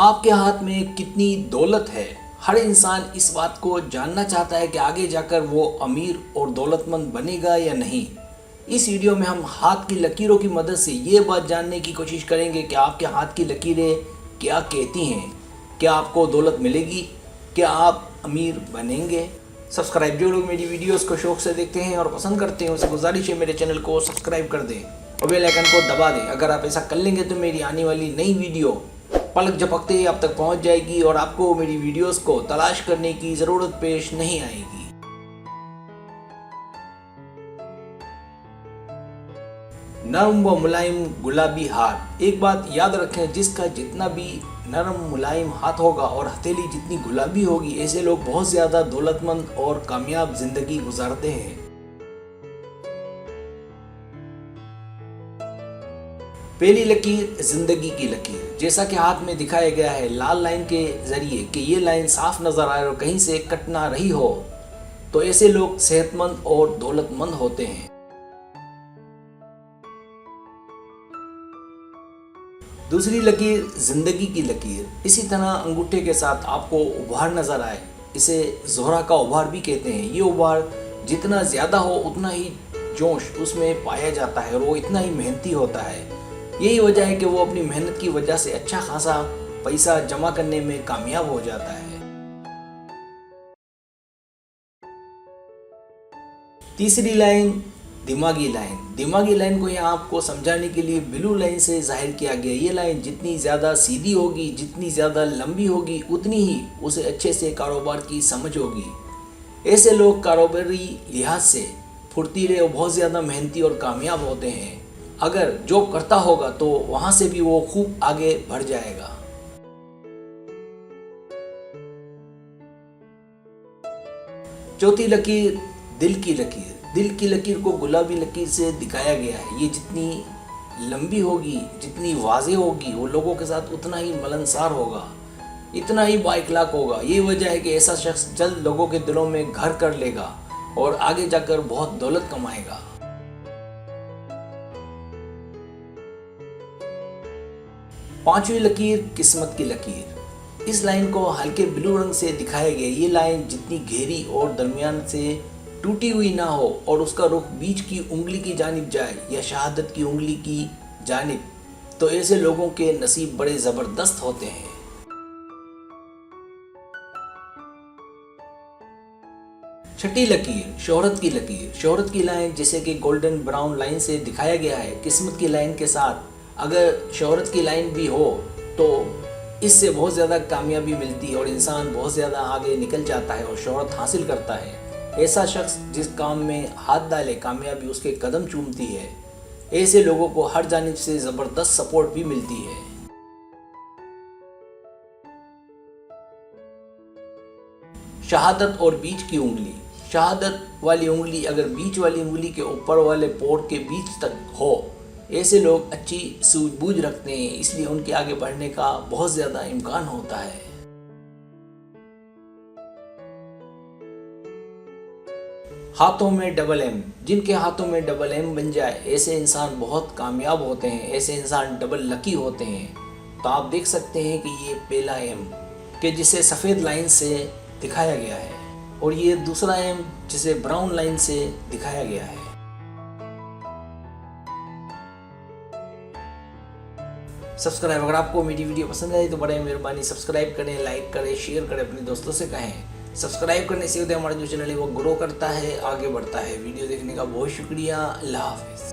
आपके हाथ में कितनी दौलत है। हर इंसान इस बात को जानना चाहता है कि आगे जाकर वो अमीर और दौलतमंद बनेगा या नहीं। इस वीडियो में हम हाथ की लकीरों की मदद से ये बात जानने की कोशिश करेंगे कि आपके हाथ की लकीरें क्या कहती हैं। क्या आपको दौलत मिलेगी? क्या आप अमीर बनेंगे? सब्सक्राइब, जो लोग मेरी वीडियोस को शौक से देखते हैं और पसंद करते हैं उनसे गुजारिश है मेरे चैनल को सब्सक्राइब कर दें और बेल आइकन को दबा दें। अगर आप ऐसा कर लेंगे तो मेरी आने वाली नई वीडियो पलक झपकते ही आप तक पहुंच जाएगी और आपको मेरी वीडियोस को तलाश करने की ज़रूरत पेश नहीं आएगी। नरम व मुलायम गुलाबी हाथ। एक बात याद रखें, जिसका जितना भी नरम मुलायम हाथ होगा और हथेली जितनी गुलाबी होगी, ऐसे लोग बहुत ज़्यादा दौलतमंद और कामयाब जिंदगी गुजारते हैं। पहली लकीर, जिंदगी की लकीर। जैसा कि हाथ में दिखाया गया है लाल लाइन के जरिए कि ये लाइन साफ नजर आए और कहीं से कट ना रही हो, तो ऐसे लोग सेहतमंद और दौलतमंद होते हैं। दूसरी लकीर, जिंदगी की लकीर। इसी तरह अंगूठे के साथ आपको उभार नजर आए, इसे जोहरा का उभार भी कहते हैं। ये उभार जितना ज्यादा हो उतना ही जोश उसमें पाया जाता है और वो इतना ही मेहनती होता है। यही वजह है कि वो अपनी मेहनत की वजह से अच्छा खासा पैसा जमा करने में कामयाब हो जाता है। तीसरी लाइन, दिमागी लाइन। दिमागी लाइन को यहाँ आपको समझाने के लिए ब्लू लाइन से जाहिर किया गया। ये लाइन जितनी ज़्यादा सीधी होगी, जितनी ज़्यादा लंबी होगी, उतनी ही उसे अच्छे से कारोबार की समझ होगी। ऐसे लोग कारोबारी लिहाज से फुर्तीले और बहुत ज़्यादा मेहनती और कामयाब होते हैं। अगर जॉब करता होगा तो वहाँ से भी वो खूब आगे बढ़ जाएगा। चौथी लकीर, दिल की लकीर। दिल की लकीर को गुलाबी लकीर से दिखाया गया है। ये जितनी लंबी होगी, जितनी वाज़ेह होगी, वो लोगों के साथ उतना ही मिलनसार होगा, इतना ही बाइखलाक होगा। ये वजह है कि ऐसा शख्स जल्द लोगों के दिलों में घर कर लेगा और आगे जाकर बहुत दौलत कमाएगा। पांचवी लकीर, किस्मत की लकीर। इस लाइन को हल्के ब्लू रंग से दिखाया गया। ये लाइन जितनी गहरी और दरमियान से टूटी हुई ना हो और उसका रुख बीच की उंगली की जानिब जाए या शहादत की उंगली की जानिब, तो ऐसे लोगों के नसीब बड़े ज़बरदस्त होते हैं। छठी लकीर, शोहरत की लकीर। शोहरत की लाइन जिसे कि गोल्डन ब्राउन लाइन से दिखाया गया है, किस्मत की लाइन के साथ अगर शोहरत की लाइन भी हो तो इससे बहुत ज़्यादा कामयाबी मिलती है और इंसान बहुत ज़्यादा आगे निकल जाता है और शोहरत हासिल करता है। ऐसा शख्स जिस काम में हाथ डाले कामयाबी उसके कदम चूमती है। ऐसे लोगों को हर जानिब से ज़बरदस्त सपोर्ट भी मिलती है। शहादत और बीच की उंगली। शहादत वाली उंगली अगर बीच वाली उंगली के ऊपर वाले पोर के बीच तक हो, ऐसे लोग अच्छी सूझबूझ रखते हैं, इसलिए उनके आगे बढ़ने का बहुत ज़्यादा इम्कान होता है। हाथों में डबल एम। जिनके हाथों में डबल एम बन जाए, ऐसे इंसान बहुत कामयाब होते हैं, ऐसे इंसान डबल लकी होते हैं। तो आप देख सकते हैं कि ये पहला एम कि जिसे सफ़ेद लाइन से दिखाया गया है और ये दूसरा एम जिसे ब्राउन लाइन से दिखाया गया है। सब्सक्राइब, अगर आपको मेरी वीडियो पसंद आई तो बड़े मेहरबानी सब्सक्राइब करें, लाइक करें, शेयर करें, अपने दोस्तों से कहें। सब्सक्राइब करने से होते हमारा जो चैनल है वो ग्रो करता है, आगे बढ़ता है। वीडियो देखने का बहुत शुक्रिया। अल्लाह हाफिज़।